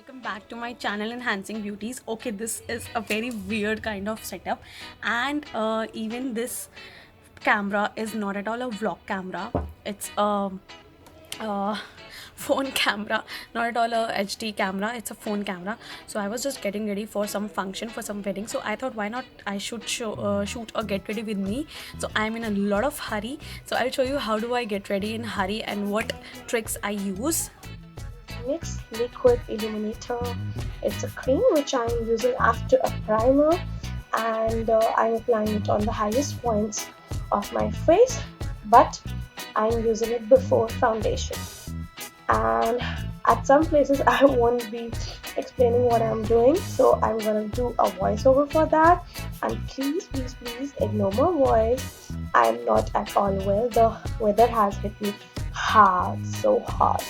Welcome back to my channel Enhancing Beauties. Okay, this is a very weird kind of setup, and even this camera is not at all a vlog camera. It's a phone camera, not at all a HD camera. It's a phone camera. So I was just getting ready for some function, for some wedding, so I thought why not I should shoot a get ready with me. So I'm in a lot of hurry, so I'll show you how do I get ready in hurry and what tricks I use. NYX Liquid Illuminator. It's a cream which I'm using after a primer, and I'm applying it on the highest points of my face, but I'm using it before foundation. And at some places I won't be explaining what I'm doing, so I'm gonna do a voiceover for that. And please ignore my voice. I'm not at all well. The weather has hit me hard, so hard.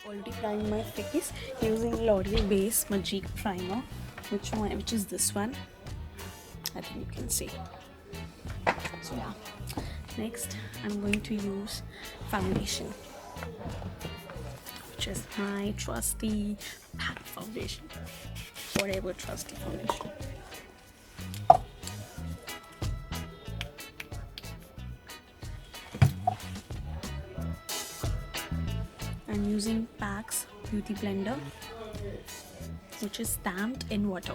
Already primed my face using L'Oreal base Magic primer, which is this one. I think you can see. So yeah, next I'm going to use foundation, which is my trusty MAC foundation, forever trusty foundation. I'm using PAC's Beauty Blender, which is stamped in water.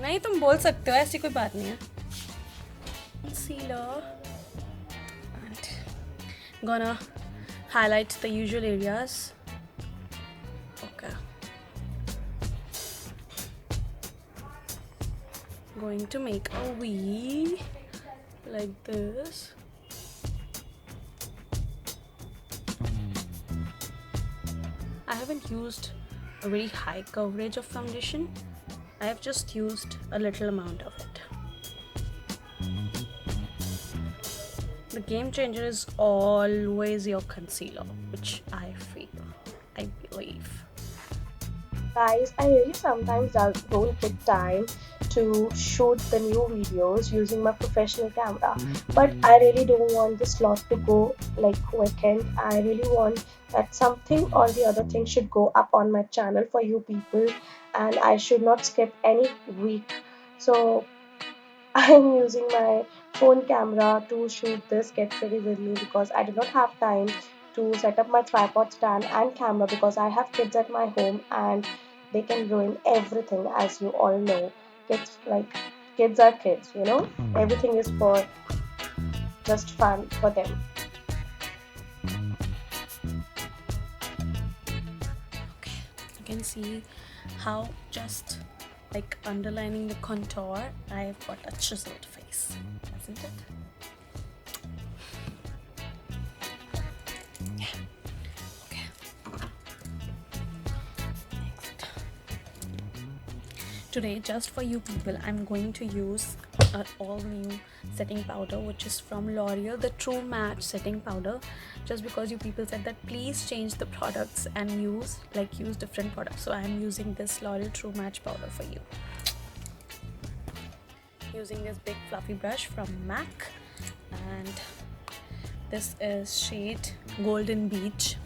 नहीं तुम बोल सकते हो, ऐसी कोई बात नहीं है. Concealer and gonna highlight the usual areas. Okay, going to make a V like this. I haven't used a very high coverage of foundation. I have just used a little amount of it. The game changer is always your concealer, which I believe. Guys, I really sometimes don't get time to shoot the new videos using my professional camera, but I really don't want this slot to go like vacant. I really want that something or the other thing should go up on my channel for you people, and I should not skip any week. So I'm using my phone camera to shoot this get ready with me because I do not have time to set up my tripod stand and camera because I have kids at my home and they can ruin everything, as you all know. Kids are kids, you know. Everything is for just fun for them. Okay, you can see how just like underlining the contour, I've got a chiseled face, isn't it? Yeah. Okay. Next. Today, just for you people, I'm going to use an all new setting powder, which is from L'Oreal, the True Match setting powder. Just because you people said that please change the products and use different products, so I'm using this L'Oreal True Match powder for you. Using this big fluffy brush from MAC, and this is shade Golden Beach.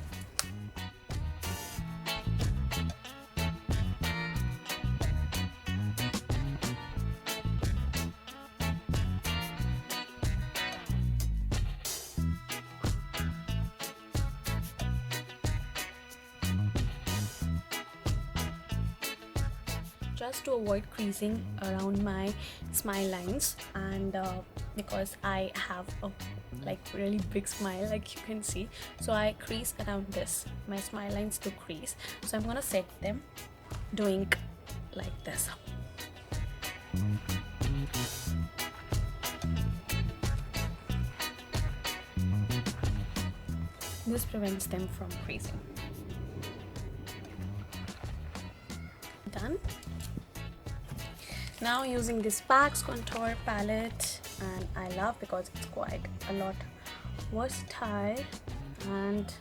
Just to avoid creasing around my smile lines, and because I have a really big smile, like you can see, so I crease around this. My smile lines do crease, so I'm gonna set them doing like this. This prevents them from creasing. Done. Now using this PAX contour palette, and I love because it's quite a lot versatile, and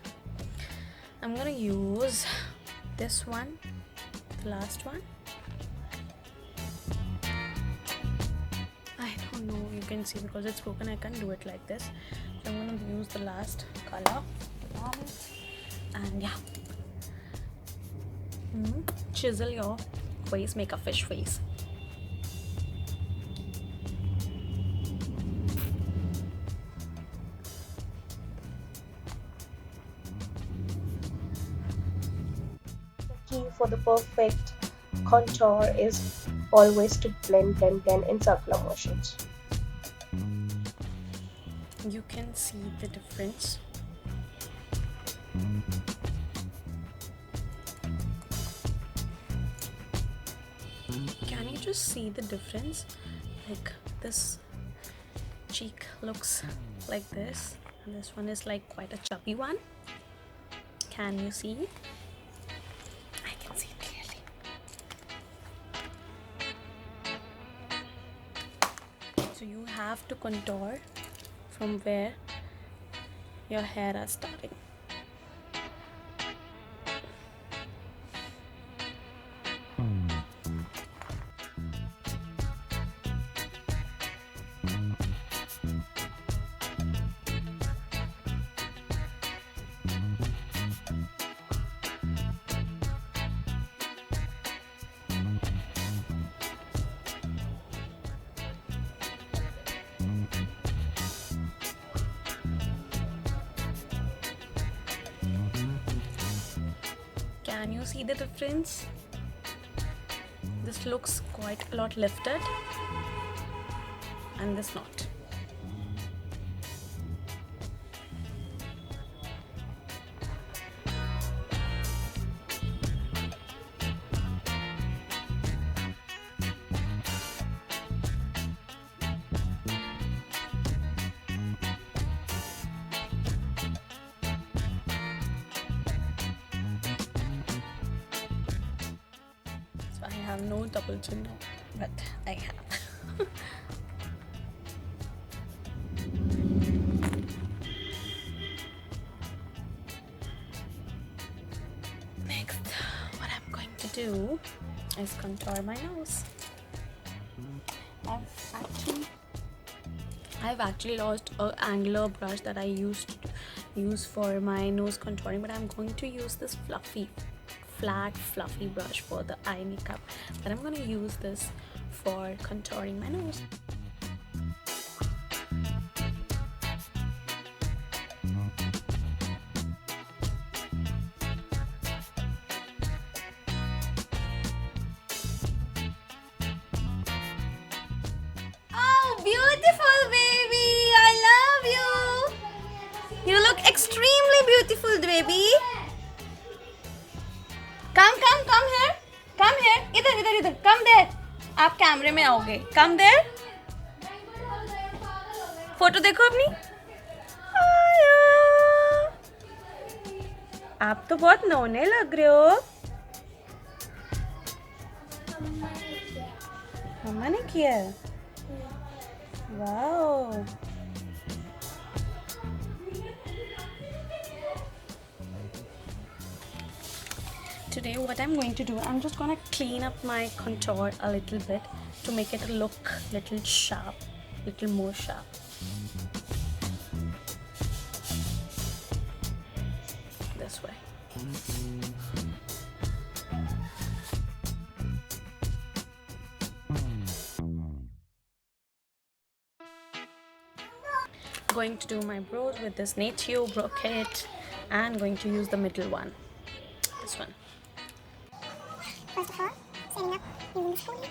I'm gonna use this one, the last one. I don't know, you can see because it's broken I can't do it like this, so I'm gonna use the last color on it. And yeah, chisel your face, make a fish face. The key for the perfect contour is always to blend in circular motions. You can see the difference. Can you just see the difference? Like this cheek looks like this, and this one is like quite a chubby one. Can you see? I can see it clearly. So you have to contour from where your hair are starting. Can you see the difference? This looks quite a lot lifted, and this not. I have no double chin now, but I have. Next, what I'm going to do is contour my nose. I've actually lost an angular brush that I used to use for my nose contouring, but I'm going to use this flat fluffy brush for the eye makeup, but I'm going to use this for contouring my nose. Oh, beautiful baby, I love you. You look extremely beautiful, baby. Come here. Come here. इधर. Come there. आप कैमरे में आओगे. Come there. Photo देखो अपनी. आप तो बहुत नौने लग रहे हो. मम्मा ने किया. Wow. Today what I'm going to do, I'm just going to clean up my contour a little bit to make it look little sharp, little more sharp. This way. Going to do my brows with this Nature brow kit, and going to use the middle one, this one. First of all, setting up using the spoolie.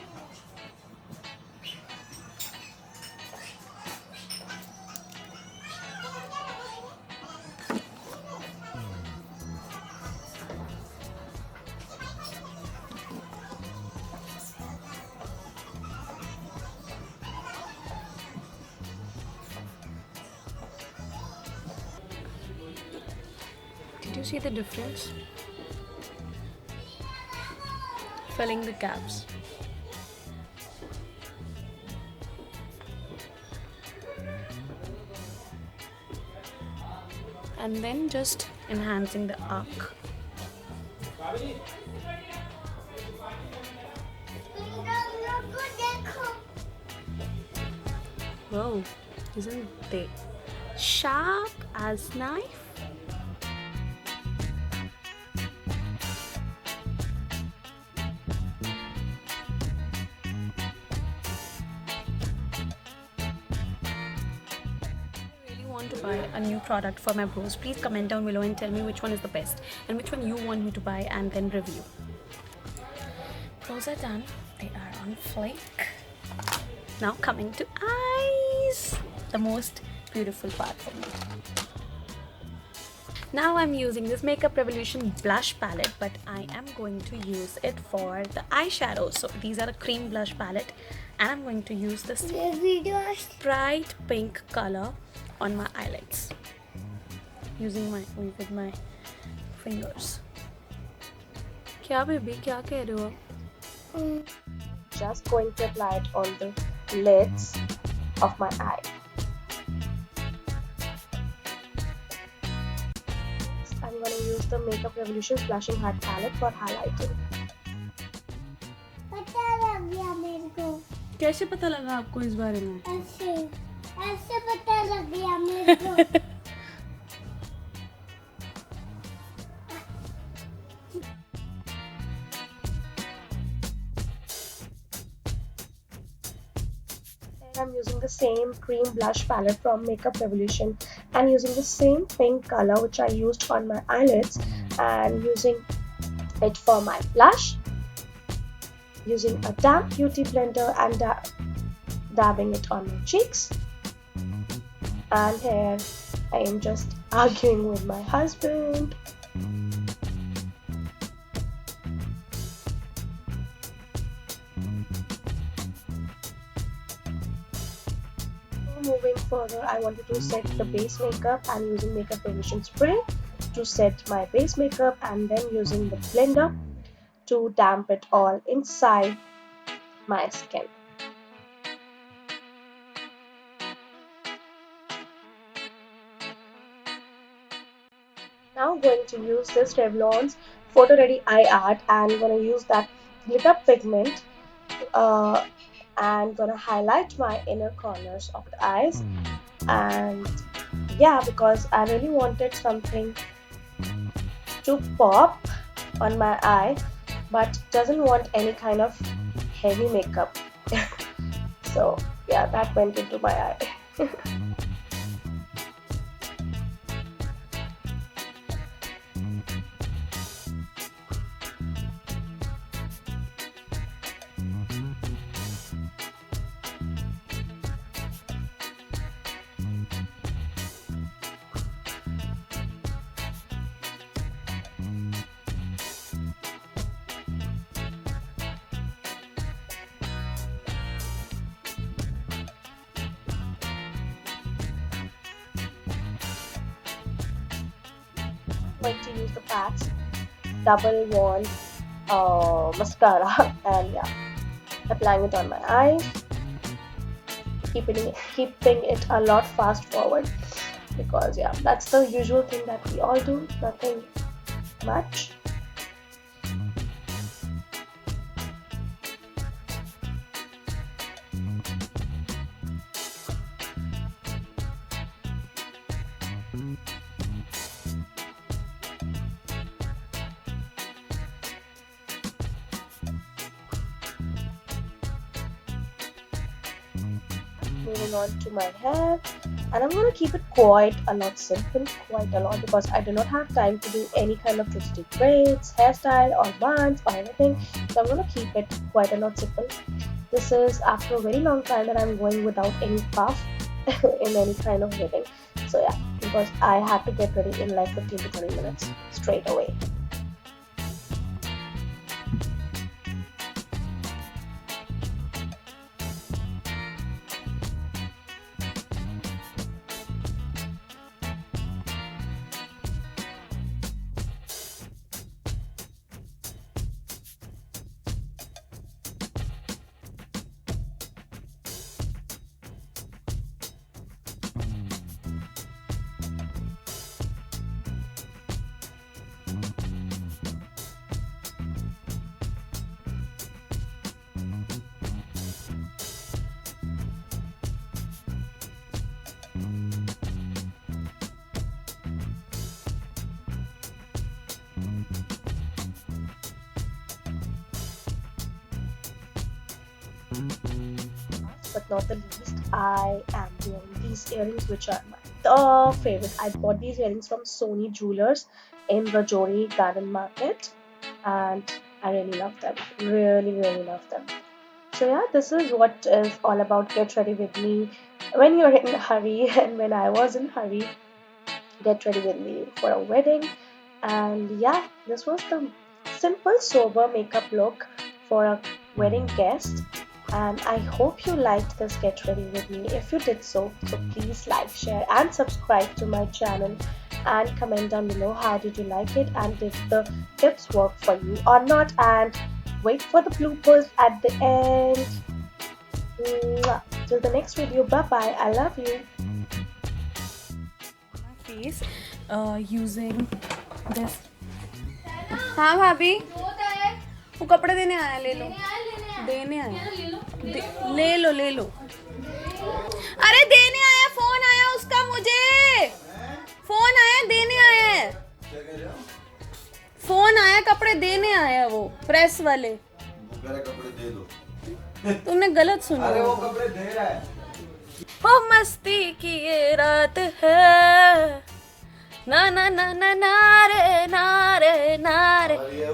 You see the difference? Filling the gaps. And then just enhancing the arc. Whoa, isn't they sharp as knife? Want to buy a new product for my brows, please comment down below and tell me which one is the best and which one you want me to buy and then review. Brows are done, they are on flake. Now coming to eyes, the most beautiful part for me. Now I'm using this Makeup Revolution blush palette, but I am going to use it for the eyeshadows. So these are a cream blush palette and I'm going to use this bright pink color on my eyelids using with my fingers. क्या baby क्या कह रहे हो? Just going to apply it on the lids of my eye. I'm going to use the Makeup Revolution Blushing Hard palette for highlighting. पता लग गया मेरे को. कैसे पता लगा आपको इस बारे में? ऐसे पता लग गया मेरे को. I'm using the same cream blush palette from Makeup Revolution and using the same pink color which I used on my eyelids and using it for my blush, using a damp beauty blender and dabbing it on my cheeks. And here I am just arguing with my husband. Moving further, I wanted to set the base makeup and using Makeup Revolution spray to set my base makeup and then using the blender to damp it all inside my skin. Now I'm going to use this Revlon's Photo Ready Eye Art and I'm going to use that glitter pigment and gonna highlight my inner corners of the eyes. And yeah, because I really wanted something to pop on my eye but doesn't want any kind of heavy makeup. So yeah, that went into my eye. Going to use the PATS Double Wand mascara and yeah, applying it on my eyes, keeping it a lot fast forward because yeah, that's the usual thing that we all do, nothing much. Moving on to my hair, and I'm going to keep it quite a lot simple, because I do not have time to do any kind of twisted braids, hairstyle or buns or anything, so I'm going to keep it quite a lot simple. This is after a very long time that I'm going without any puff in any kind of wedding. So yeah, because I had to get ready in like 15 to 20 minutes straight away. But not the least, I am wearing these earrings, which are my the favorite. I bought these earrings from Sony Jewelers in Rajori Garden Market, and I really love them. Really, really love them. So yeah, this is what is all about. Get ready with me when you're in a hurry, and when I was in a hurry, get ready with me for a wedding. And yeah, this was the simple, sober makeup look for a wedding guest. And I hope you liked this Get Ready with me. If you did so please like, share, and subscribe to my channel. And comment down below how did you like it and did the tips work for you or not. And wait for the bloopers at the end. Mwah. Till the next video. Bye bye. I love you. My face using this. हाँ भाभी, वो कपड़े देने आया, ले लो, देने आया, ले लो, अरे देने आया, फोन आया उसका, मुझे फोन आया, देने आया है, फोन आया, कपड़े देने आया, वो प्रेस वाले, कपड़े दे दो, तुमने गलत सुना, अरे वो कपड़े दे रहा है, ओ मस्ती की ये रात है, ना ना ना ना ना